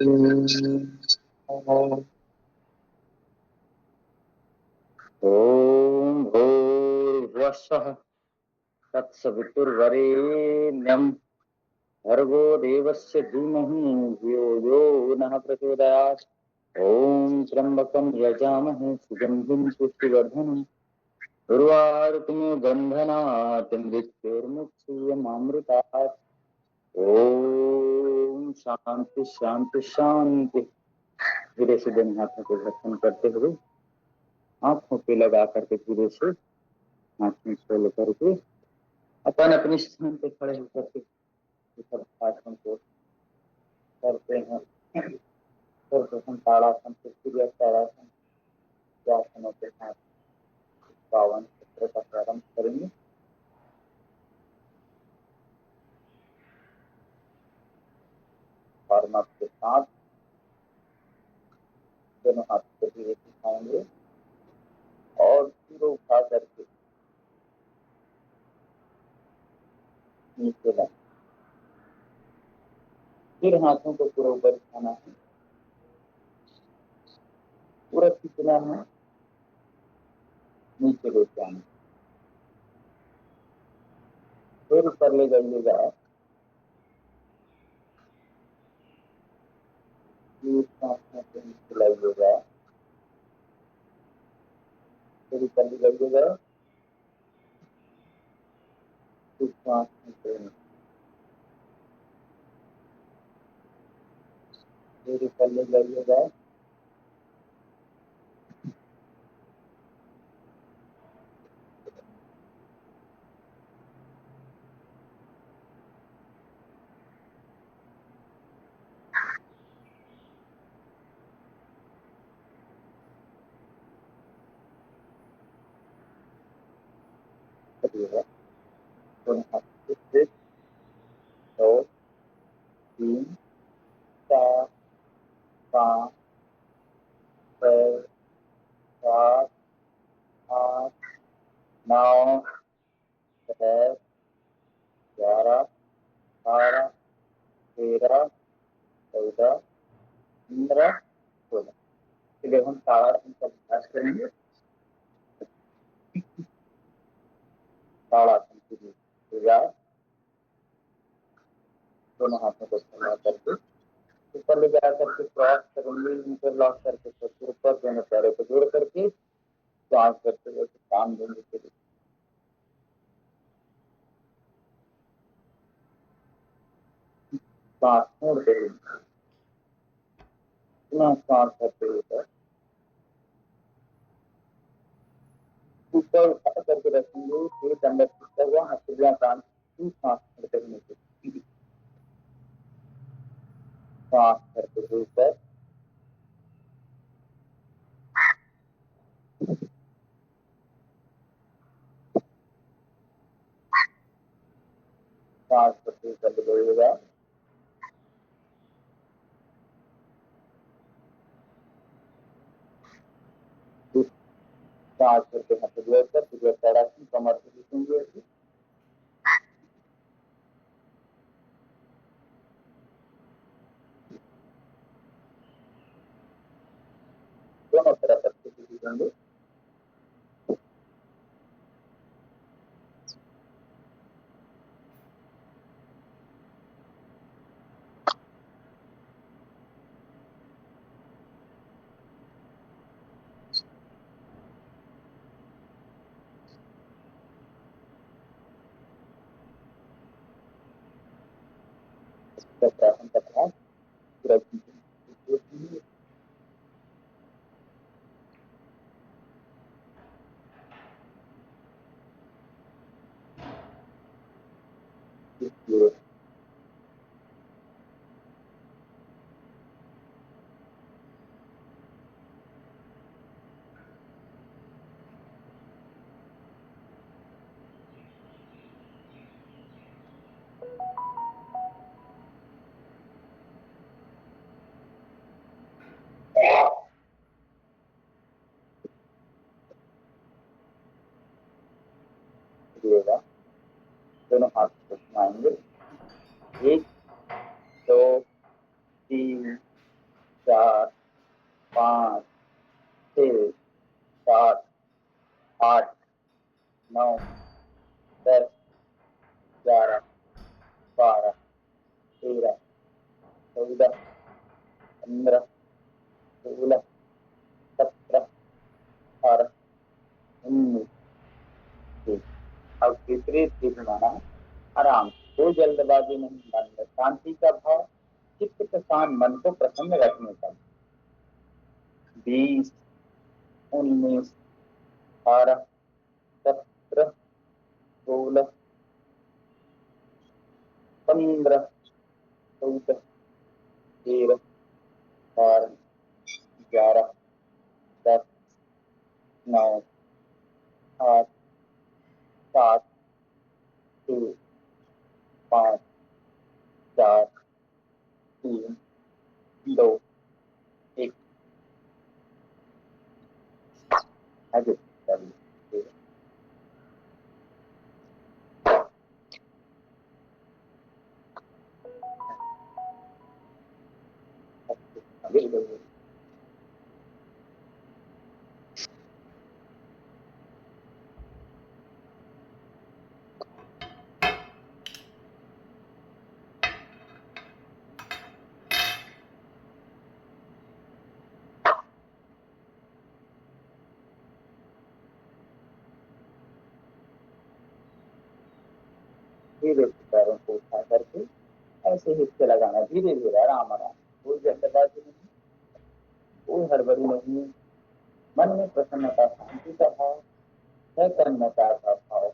ओम भूर्भुवस्सुः तत्सवितुर्वरेण्यं भर्गो देवस्य धीमहि धियो यो नः प्रचोदयात्। ओम त्र्यंबकं यजामहे सुगंधिं पुष्टिवर्धनम् उर्वारुकमिव बन्धनात् मृत्योर्मुक्षीयमामृतात्। ओम शांति शांति शांति। धीरे से दोनों हाथों को घर्षण करते हुए आंखों पे लगा करके धीरे से हाथ में खोल करके अपन अपने स्थान पे खड़े होकर के सब आसन को करते हैं। सर्वप्रथम ताड़ासन से सूर्य ताड़ासन आसनों के साथ 52 चक्र का प्रारंभ करेंगे। और हम आपके साथ दोनों हाथ को धीरे उठाएंगे और पूरा उठा करके नीचे लाएं। फिर हाथों को पूरा ऊपर उठाना है, पूरा खींचना है, नीचे ले जाना। फिर ऊपर ले जाइएगा, नीचे लाइएगा, फिर ऊपर ले जाइएगा, सांस फिर ऊपर ले जाइएगा, दोनों हाथ से 1 2 3 4 5 6 7 8 9 10 11 12 13 14 15 16। चलिए हम ताड़ासन का अभ्यास करेंगे। ताड़ासन के लिए दोनों हाथों को फैला करके ऊपर ले जा करके क्रॉस करेंगे, इंटरलॉक करके फिर ऊपर दोनों पैरों को जोड़ करके सांस करते हुए काम देंगे। के लिए सांस छोड़ देंगे, पुनः सांस करते हुए ऊपर उठा करके रखेंगे। फिर अंदर खींचता हुआ हथेलियां कान सांस करते हुए सांस करते हुए ऊपर सांस करते हुए कर लीजिएगा। सांस करके हथेलियों पर फिर ताड़ासन कमर से खींचेंगे। दोनों तरफ अच्छे से खींचेंगे। प्रार्थना करना पूरा दिएगा। दोनों हाथ को घुमाएंगे। 1 2 3 4, 5, 6, 7, 8, 9, 10, 11, 12, 13, 14, 15, 16, 17, 18, 19। ठीक। अब विपरीत भी घुमाना है। आराम से, कोई जल्दबाजी नहीं, मन में शांति का भाव, चित्त के साथ मन को प्रसन्न रखने का। 20, 19, 18, 17, 16, 15, 14, 13, 12, 11, 10, 9, 8, 7, 6, 5, 4, 3, 2, 1। आगे कर लीजिए। आगे बढ़िए। धीरे से पैरों को उठा करके ऐसे हिस्से लगाना, धीरे धीरे, आराम आराम, कोई जल्दबाजी नहीं, कोई हड़बड़ी नहीं। मन में प्रसन्नता, शांति का भाव, तय करन्नता का भाव।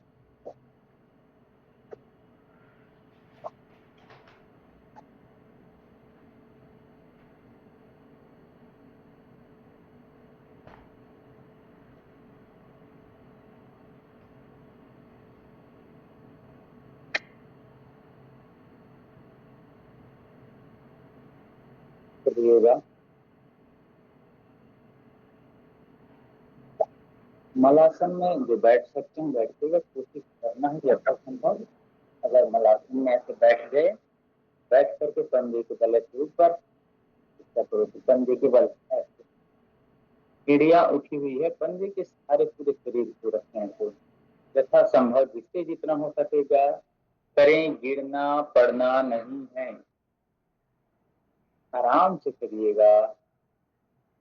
करिएगा। मलासन में जो बैठ सकते हैं बैठते हुए कोशिश करना है जब तक संभव। अगर मलासन में ऐसे बैठ गए, बैठ करके पंजे के बल के ऊपर, पंजे के बल ऐसे सीढ़ियां उठी हुई है, पंजे के सारे पूरे शरीर को रखें तो यथा संभव जिससे जितना हो सकेगा करें, गिरना पड़ना नहीं है। आराम से करिएगा,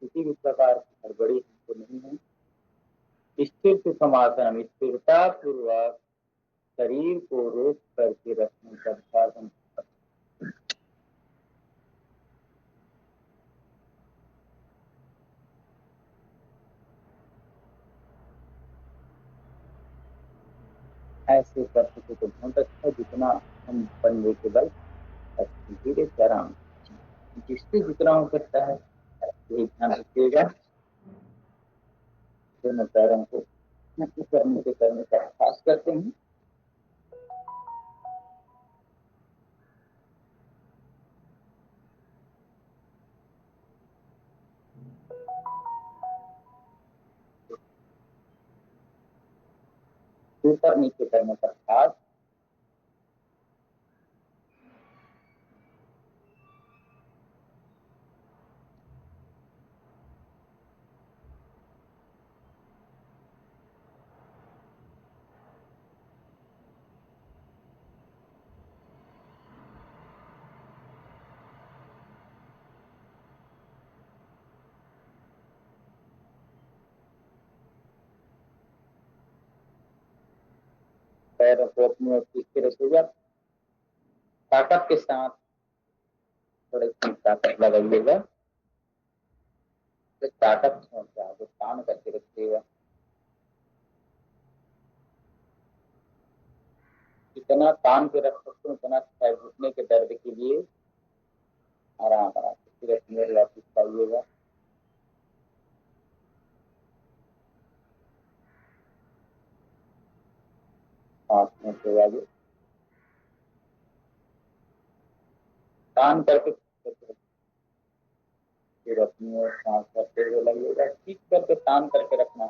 किसी भी प्रकार की हड़बड़ी हमको नहीं है। स्थिर सुखमासन, स्थिरता पूर्वक शरीर को रोक करके रखने का अभ्यास हम ऐसे कर सके तो बहुत अच्छा। जितना हम पंजे के बल धीरे से आराम, जिससे जितना हो सकता है यही ध्यान रखिएगा। दोनों पैरों को करने का अभ्यास करते हैं। ऊपर नीचे करने का अभ्यास। पैरों को अपनी ओर खींचते रखिएगा, ताकत के साथ थोड़ी सी ताकत लगाइएगा। ताकत से आगे तान करके रखिएगा। जितना तान के रख सकते हो उतना घुटने के दर्द के लिए आराम आराम से फिर अपने वापिस पाइएगा। सांस में आगे तान करके फिर अपनी ओर सांस करते हुए लगेगा, ठीक करके तान करके रखना।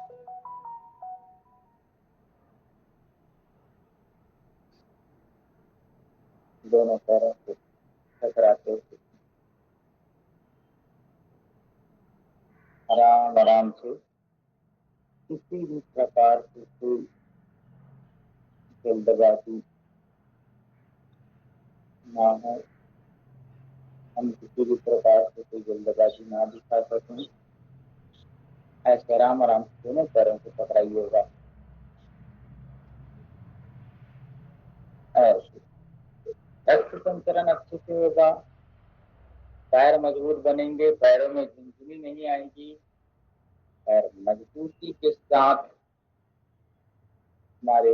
दोनों पैरों को टकराते हुए आराम आराम से किसी भी प्रकार से कोई जल्दबाजी ना हो, हम किसी भी प्रकार से कोई जल्दबाजी ना दिखा सकें। ऐसे आराम आराम से दोनों पैरों को पकड़ाइएगा। ऐसे रक्त संचरण अच्छे से होगा, पैर मजबूत बनेंगे, पैरों में झुंझुनी नहीं आएगी, पैर मजबूती के साथ हमारे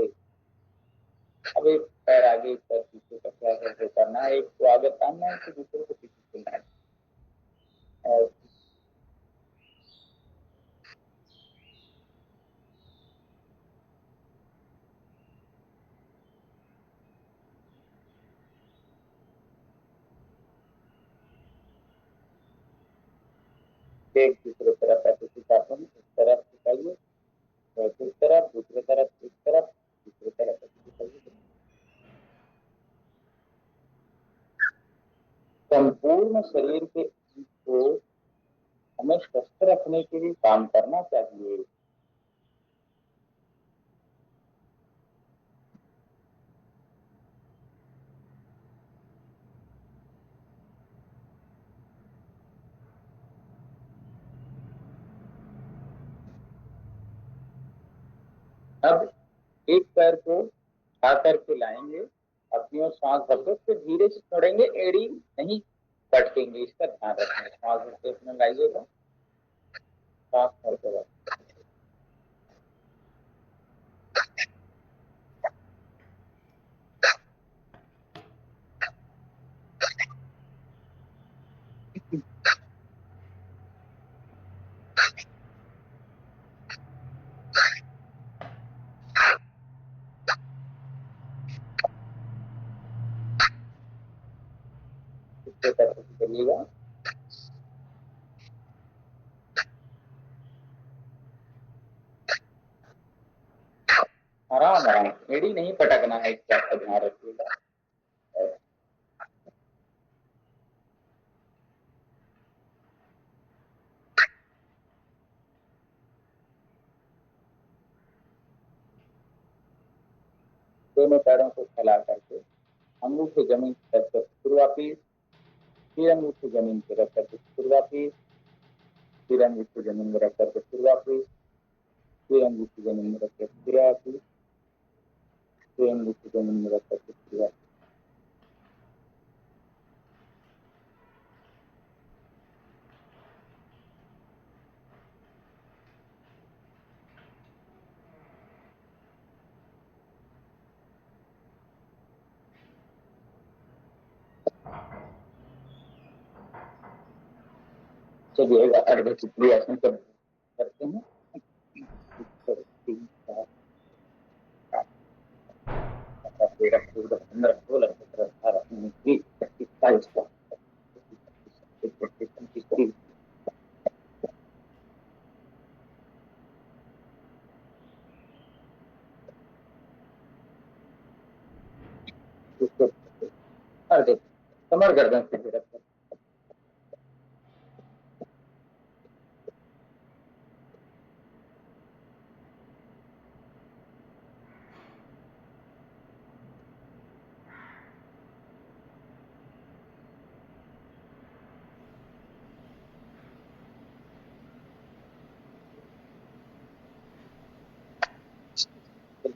अब एक पैर आगे एक पैर पीछे का क्या कैसे करना है, एक को आगे तानना है तो दूसरे को पीछे चलना है। और एक दूसरे तरफ ऐसे सिखाते हैं, इस तरफ सिखाइए, इस तरफ दूसरे तरफ, इस तरफ दूसरे तरफ ऐसे सिखाइए। संपूर्ण शरीर के को हमें स्वस्थ रखने के लिए काम करना चाहिए। अब एक पैर को उठा करके लाएंगे, अपनी ओर सांस भरकर फिर धीरे से छोड़ेंगे, एड़ी नहीं पटकेंगे, इसका ध्यान रखेंगे। सांस भरते अपने लाइएगा, सांस भरते रखें। इसके तरफ से चलिएगा। आराम आराम, एड़ी नहीं पटकना है, इस बात का ध्यान रखिएगा। दोनों पैरों को फैला करके अंगूठे जमीन पर रख कर शुरुआती, फिर अंगूठे जमीन पर रख करके शुरुआती, फिर अंगूठे जमीन में रख करके शुरुआती, फिर अंगूठे जमीन में रख कर शुरुआती, फिर अंगूठे जमीन में रख करके शुरुआती। चलिए अर्ध चक्रीय आसन करते हैं। 3 4 5 6 7 8 9 10 11 12 17 18 19 20 21 22 23 24 अर्ध कमर गर्दन से रखकर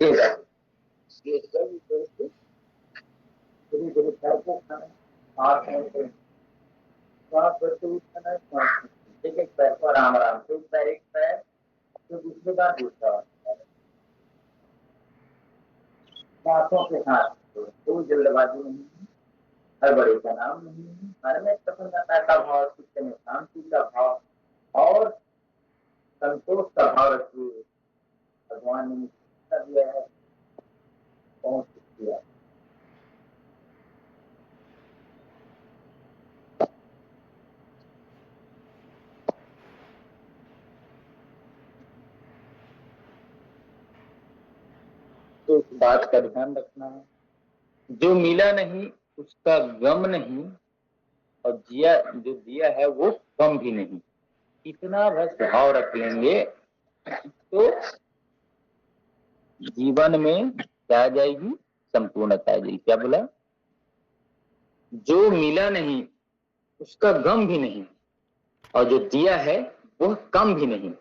देगा। ये सभी दोस्तों धीरे धीरे पैर को उठाना है, हाथ में सांस भरते हुए उठाना है, सांस एक एक पैर को आराम आराम से, एक पैर तो दूसरे बार दूसरा, सांसों के साथ कोई जल्दबाजी नहीं है, हड़बड़ी का नाम नहीं है। मन में प्रसन्नता का भाव, चित्त में शांति का भाव और संतोष का भाव रखिए। भगवान ने शिक्षा दिया है, कौन किया। तो इस बात का ध्यान रखना है, जो मिला नहीं उसका गम नहीं, और जिया जो दिया है वो कम भी नहीं। इतना बस भाव रख लेंगे तो जीवन में क्या आ जाएगी, संपूर्णता आ जाएगी। क्या बोला? जो मिला नहीं उसका गम भी नहीं, और जो दिया है वह कम भी नहीं।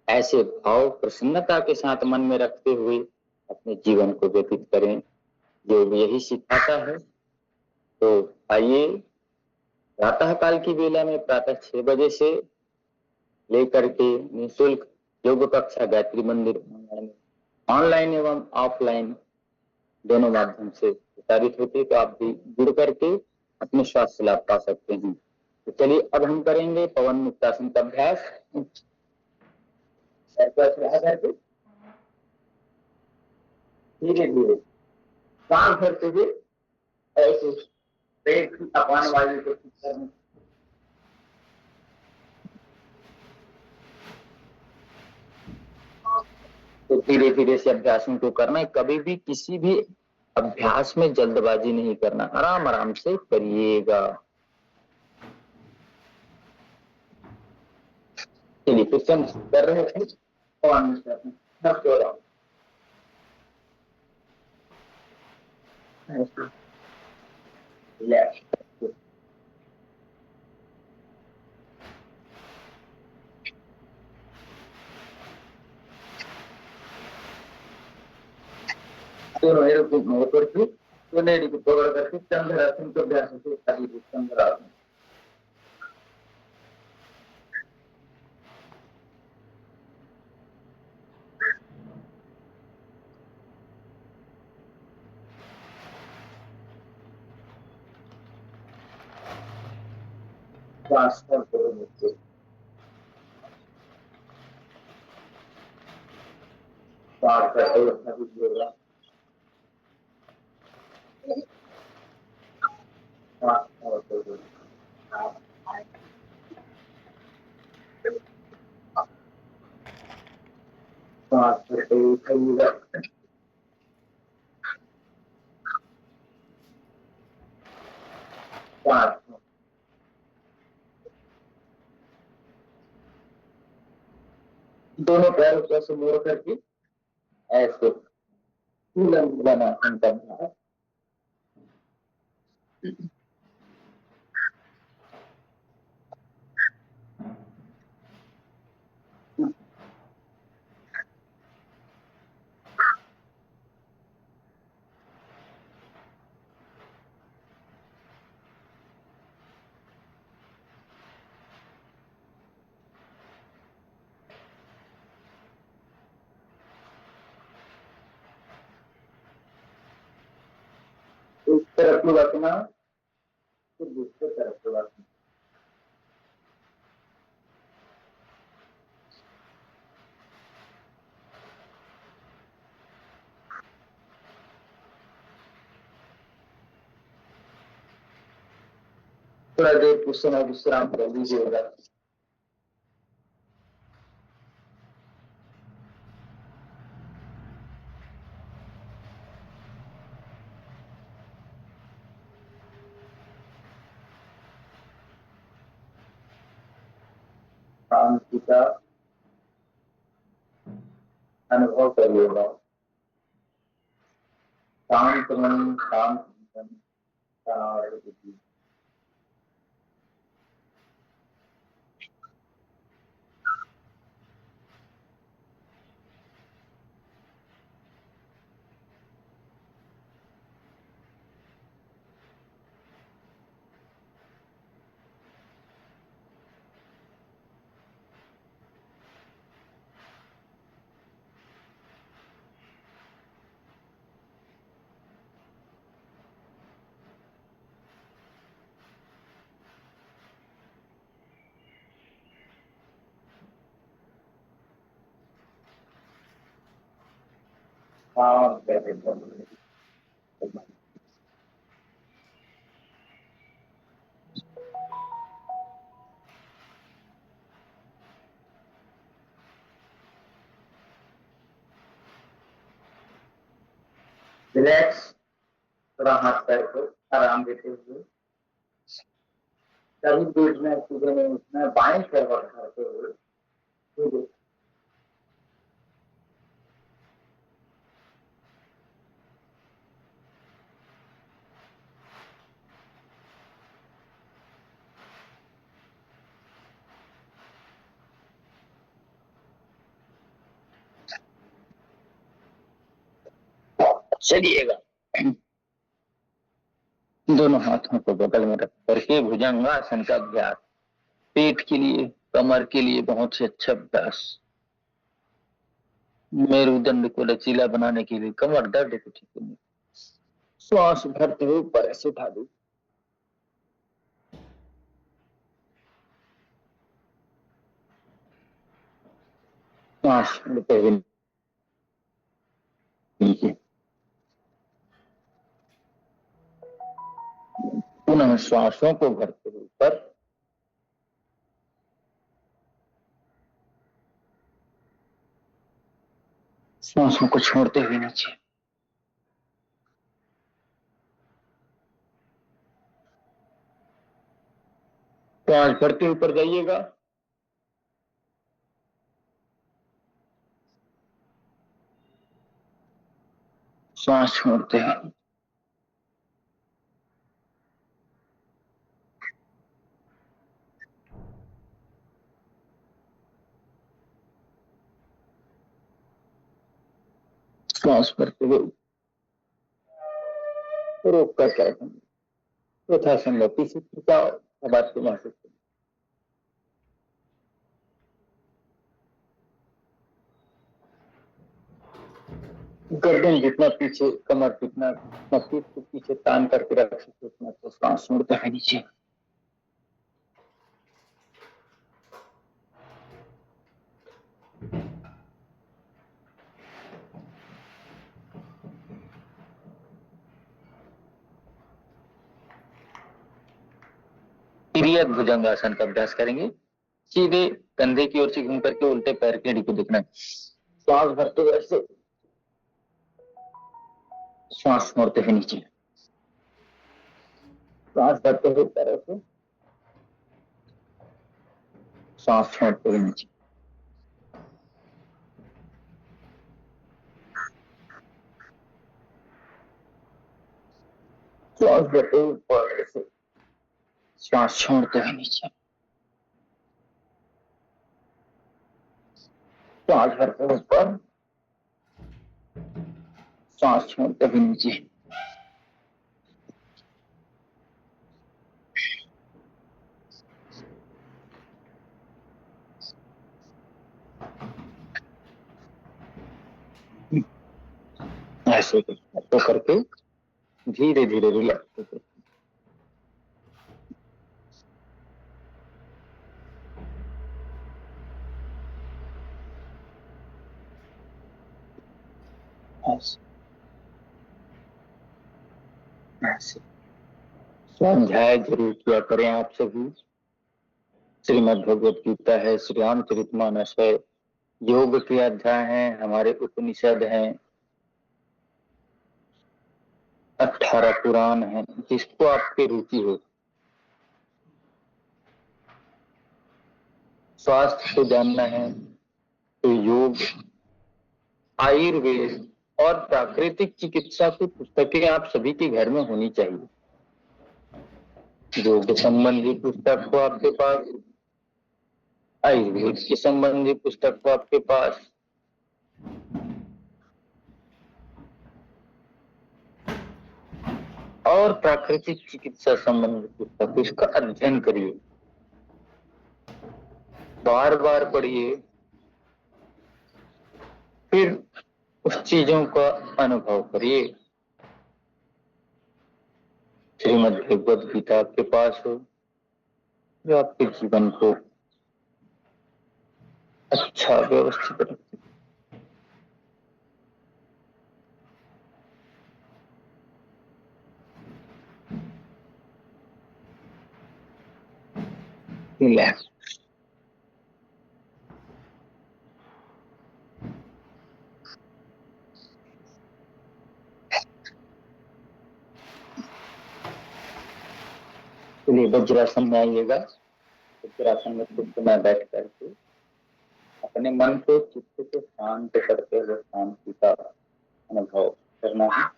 ऐसे भाव प्रसन्नता के साथ मन में रखते हुए अपने जीवन को व्यतीत करें, जो यही सिखाता है। तो आइए, प्रातः काल की वेला में प्रातः 6 बजे से लेकर के निःशुल्क योग कक्षा गायत्री मंदिर ऑनलाइन एवं ऑफलाइन दोनों माध्यम से प्रसारित होती है। तो आप भी जुड़ करके अपने स्वास्थ्य लाभ पा सकते हैं। तो चलिए अब हम करेंगे पवन मुक्तासन का अभ्यास। धीरे धीरे सांस भरते हुए ऐसे पेट की अपान वायु को ठीक करने। तो धीरे धीरे से अभ्यासों को करना है। कभी भी किसी भी अभ्यास में जल्दबाजी नहीं करना, आराम आराम से करिएगा। चलिए क्वेश्चन कर रहे थे दोनों एरोप्लेन करके दोनों को पकड़ करके चंद्रासन को अभ्यास से चंद्रासन। ट्रांसफर करो मुझसे, बात करते हुए सभी बोला बात करते हुए सभी बात दोनों पैरों को ऐसे मोड़ करके ऐसे बना करना। एक तरफ को रखना, फिर दूसरे तरफ को रखना। थोड़ा देर कुछ समय विश्राम कर लीजिएगा। शांति का अनुभव करिएगा। शांत मन, शांत मन, शांत बुद्धि। शांत करके रिलैक्स, थोड़ा हाथ पैर को आराम देते हुए कभी देखना सीधे में उठना बाएं करवट करते हुए सीधे चलिएगा। दोनों हाथों को बगल में रख करके भुजंगासन का अभ्यास पेट के लिए, कमर के लिए बहुत ही अच्छा अभ्यास। मेरुदंड को लचीला बनाने के लिए, कमर दर्द को ठीक करने, श्वास भरते हुए ऊपर ऐसे उठा दो, श्वास लेते हुए नीचे, पुनः श्वासों को भरते हुए ऊपर, श्वासों को छोड़ते हुए नीचे। श्वास भरते ऊपर जाइएगा, श्वास छोड़ते हैं, श्वास भरते हुए रोक कर क्या चौथा संगति से खिंचाओ, अब आपको महसूस करें। गर्दन जितना पीछे, कमर जितना पीठ को पीछे तान करके रख सकते उतना तो श्वास छोड़ते हैं नीचे। तिर्यक भुजंगासन का अभ्यास करेंगे। सीधे कंधे की ओर से घूम करके उल्टे पैर की हड्डी को देखना है। श्वास भरते हुए ऐसे, श्वास छोड़ते हुए नीचे, श्वास भरते हुए पैरों से, श्वास छोड़ते हुए नीचे, श्वास भरते हुए ऊपर ऐसे, श्वास छोड़ते हुए नीचे, श्वास भरते हुए ऊपर, श्वास छोड़ते हुए नीचे। ऐसे तो करके धीरे धीरे रिलैक्स होते। ऐसे स्वाध्याय जरूर किया करें आप सभी। श्रीमद् भगवत गीता है, श्री रामचरितमानस है, योग के अध्याय हैं, हमारे उपनिषद हैं, 18 पुराण हैं, जिसको आपकी रुचि हो। स्वास्थ्य को जानना है तो योग, आयुर्वेद और प्राकृतिक चिकित्सा की पुस्तकें आप सभी के घर में होनी चाहिए। योग संबंधी पुस्तक हो आपके पास, आयुर्वेद के संबंधी पुस्तक हो आपके पास, और प्राकृतिक चिकित्सा संबंधी पुस्तक, इसका अध्ययन करिए, बार बार पढ़िए, फिर उस चीजों का अनुभव करिए। श्रीमद् भगवत गीता आपके पास हो जो आपके जीवन को अच्छा व्यवस्थित रखे। रिलैक्स, चलिए वज्रासन में आइएगा। वज्रासन में कुछ समय बैठ करके अपने मन को चित्त को शांत करते हुए शांति का अनुभव करना है।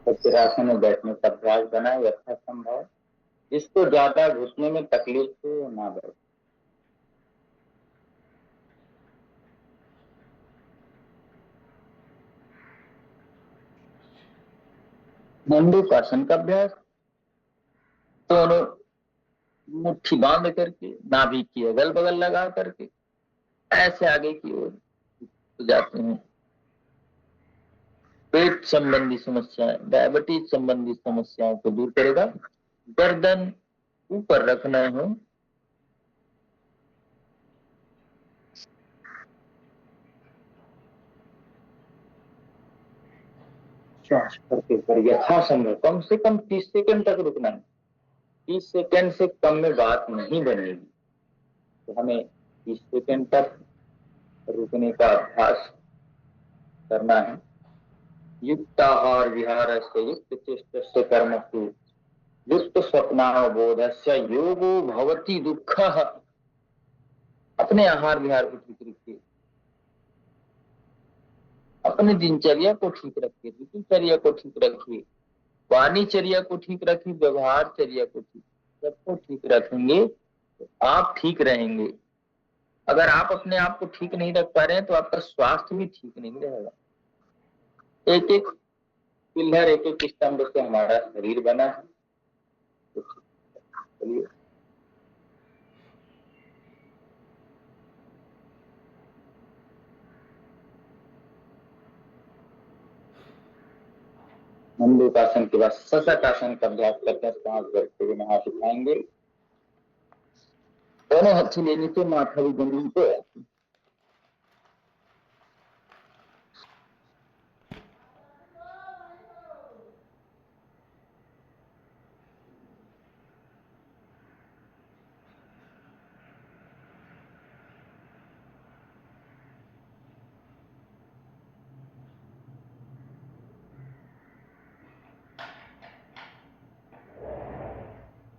वज्रासन में बैठने का अभ्यास बनाए यथासंभव। जिसको ज्यादा घुटने में तकलीफ हो ना बैठे। मंडूकासन का अभ्यास। दोनों मुट्ठी बांध करके नाभि की अगल बगल लगा करके ऐसे आगे की ओर जाते हैं। पेट संबंधी समस्याएं, डायबिटीज संबंधी समस्याओं को दूर करेगा। गर्दन ऊपर रखना है। श्वास करते पर यथासंभव कम से कम 30 सेकंड तक रुकना है। 30 सेकंड से कम में बात नहीं बनेगी, तो हमें 30 सेकंड तक रुकने का अभ्यास करना है। युक्त आहार विहार से युक्त चेष्ट कर्म से युक्त स्वप्नावबोधस्य योगो भवति दुःख। अपने आहार विहार को ठीक रखिए, अपनी दिनचर्या को ठीक रखिए, ऋतुचर्या को ठीक रखिए, वाणीचर्या को ठीक रखिए, व्यवहारचर्या को ठीक, सबको ठीक रखेंगे तो आप ठीक रहेंगे। अगर आप अपने आप को ठीक नहीं रख पा रहे हैं तो आपका स्वास्थ्य भी ठीक नहीं रहेगा। एक एक पिलर, एक एक स्तंभ से हमारा शरीर बना है। तो चलिए मंडूकासन के बाद शशकासन का अभ्यास करते हैं। सांस भरते हुए हाथ उठाएंगे, दोनों हाथ ले नीचे, माथा भी जमीन पे।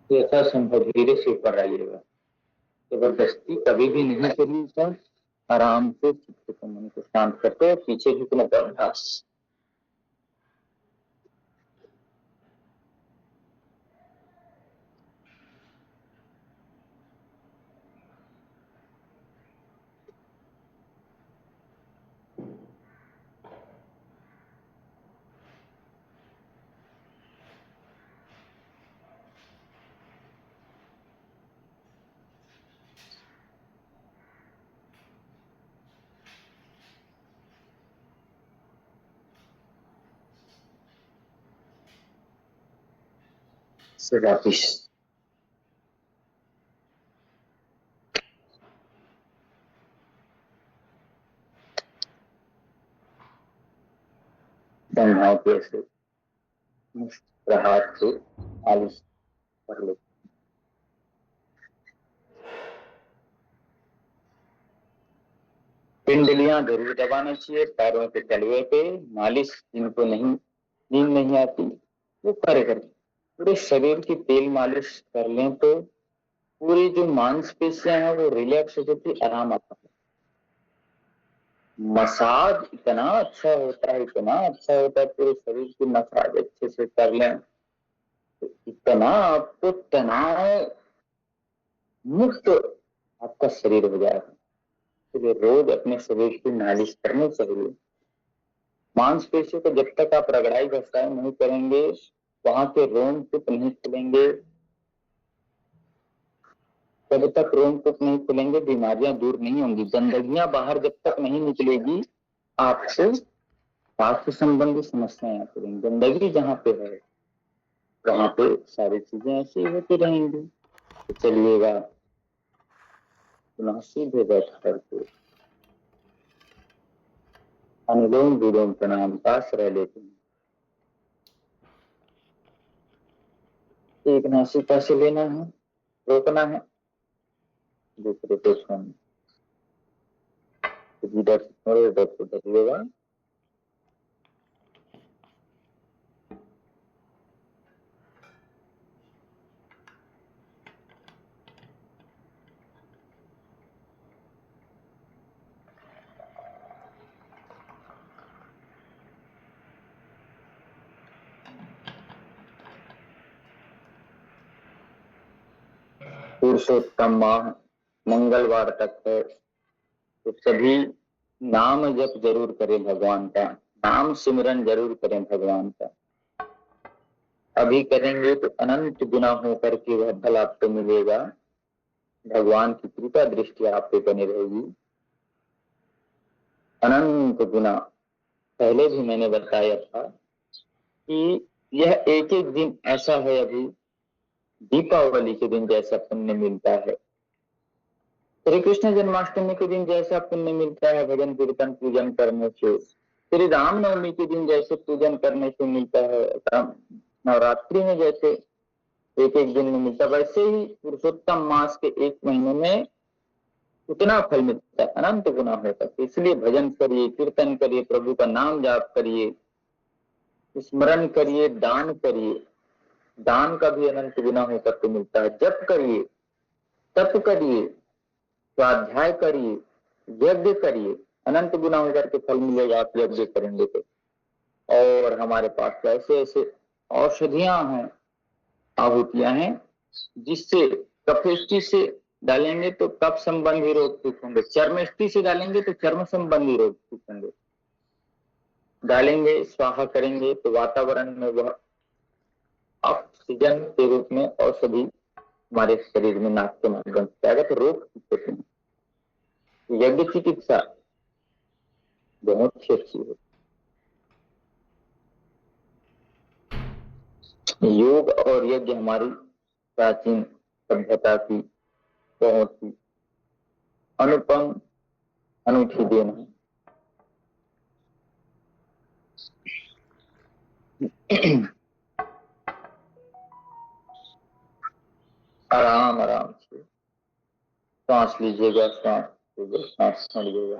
यथासंभव धीरे से ऊपर आइएगा। जबरदस्ती कभी भी नहीं करिए सर। आराम से चित्त को, मन को शांत करते हैं। पीछे झुकने का अभ्यास। से वापिस बंधाओं के ऐसे हाथ से मालिश कर लो। पिंडलियां जरूर दबाना चाहिए पैरों के तलवे पे। मालिश जिनको नहीं, नींद नहीं आती वो करे करें। पूरे शरीर की तेल मालिश कर लें तो पूरी जो मांसपेशियां हैं वो रिलैक्स हो जाती, आराम आता है। मसाज इतना अच्छा होता है, इतना अच्छा होता है। पूरे शरीर की मसाज अच्छे से कर लें तो इतना आपको तनाव मुक्त आपका शरीर हो जाएगा। तो रोज अपने शरीर की मालिश करनी चाहिए। मांसपेशियों को जब तक आप रगड़ाई घसाई नहीं करेंगे, वहां के रोमकूप नहीं खुलेंगे, जब तक रोमकूप नहीं खुलेंगे बीमारियां दूर नहीं होंगी। गंदगियां बाहर जब तक नहीं निकलेगी आपको स्वास्थ्य संबंधी समस्याएं आती रहेंगी। गंदगी जहाँ पे है वहां पे सारी चीजें ऐसी होती रहेंगी। तो चलिएगा पुनः सीधे बैठ करके अनुलोम विलोम प्राणायाम पास रह लेते हैं। एक नासिका से लेना है, रोकना है, दूसरे पे छोड़ना। तो इधर से छोड़ो, इधर से ढकेगा। पुरुषोत्तम माह मंगलवार तक है, तो सभी नाम जप जरूर करें भगवान का, नाम सिमरन जरूर करें भगवान का। अभी करेंगे तो अनंत गुना हो करके वह फल आपको मिलेगा। भगवान की कृपा दृष्टि आप पे बनी रहेगी। अनंत गुना। पहले भी मैंने बताया था कि यह एक एक दिन ऐसा है, अभी दीपावली के दिन जैसा पुण्य मिलता है, श्री कृष्ण जन्माष्टमी के दिन जैसा पुण्य मिलता है भजन कीर्तन पूजन करने से, श्री रामनवमी के दिन जैसे पूजन करने से मिलता है, नवरात्रि में जैसे एक एक दिन में मिलता, वैसे ही पुरुषोत्तम मास के एक महीने में उतना फल मिलता है, अनंत गुना होता है। इसलिए भजन करिए, कीर्तन करिए, प्रभु का नाम जाप करिए, स्मरण करिए, दान करिए। दान का भी अनंत गुना होकर के मिलता है। जप करिए, तप करिए, स्वाध्याय करिए, यज्ञ करिए, अनंत गुना होकर के फल मिलेगा आप यज्ञ करेंगे तो। और हमारे पास ऐसे ऐसे औषधियां हैं, आहुतियां हैं, जिससे कफेष्टि से डालेंगे तो कफ संबंधी रोग ठीक होंगे, चर्मष्टि से डालेंगे तो चर्म संबंधी रोग ठीक होंगे, डालेंगे स्वाहा करेंगे तो वातावरण में वह ऑक्सीजन के रूप में औषधि हमारे शरीर में नाक के माध्यम से जाएगा तो रोग ठीक होते हैं। यज्ञ चिकित्सा बहुत ही अच्छी है। योग और यज्ञ हमारी प्राचीन सभ्यता की बहुत ही अनुपम अनूठी देन है। आराम आराम से सांस लीजिएगा, सांस छोड़िएगा।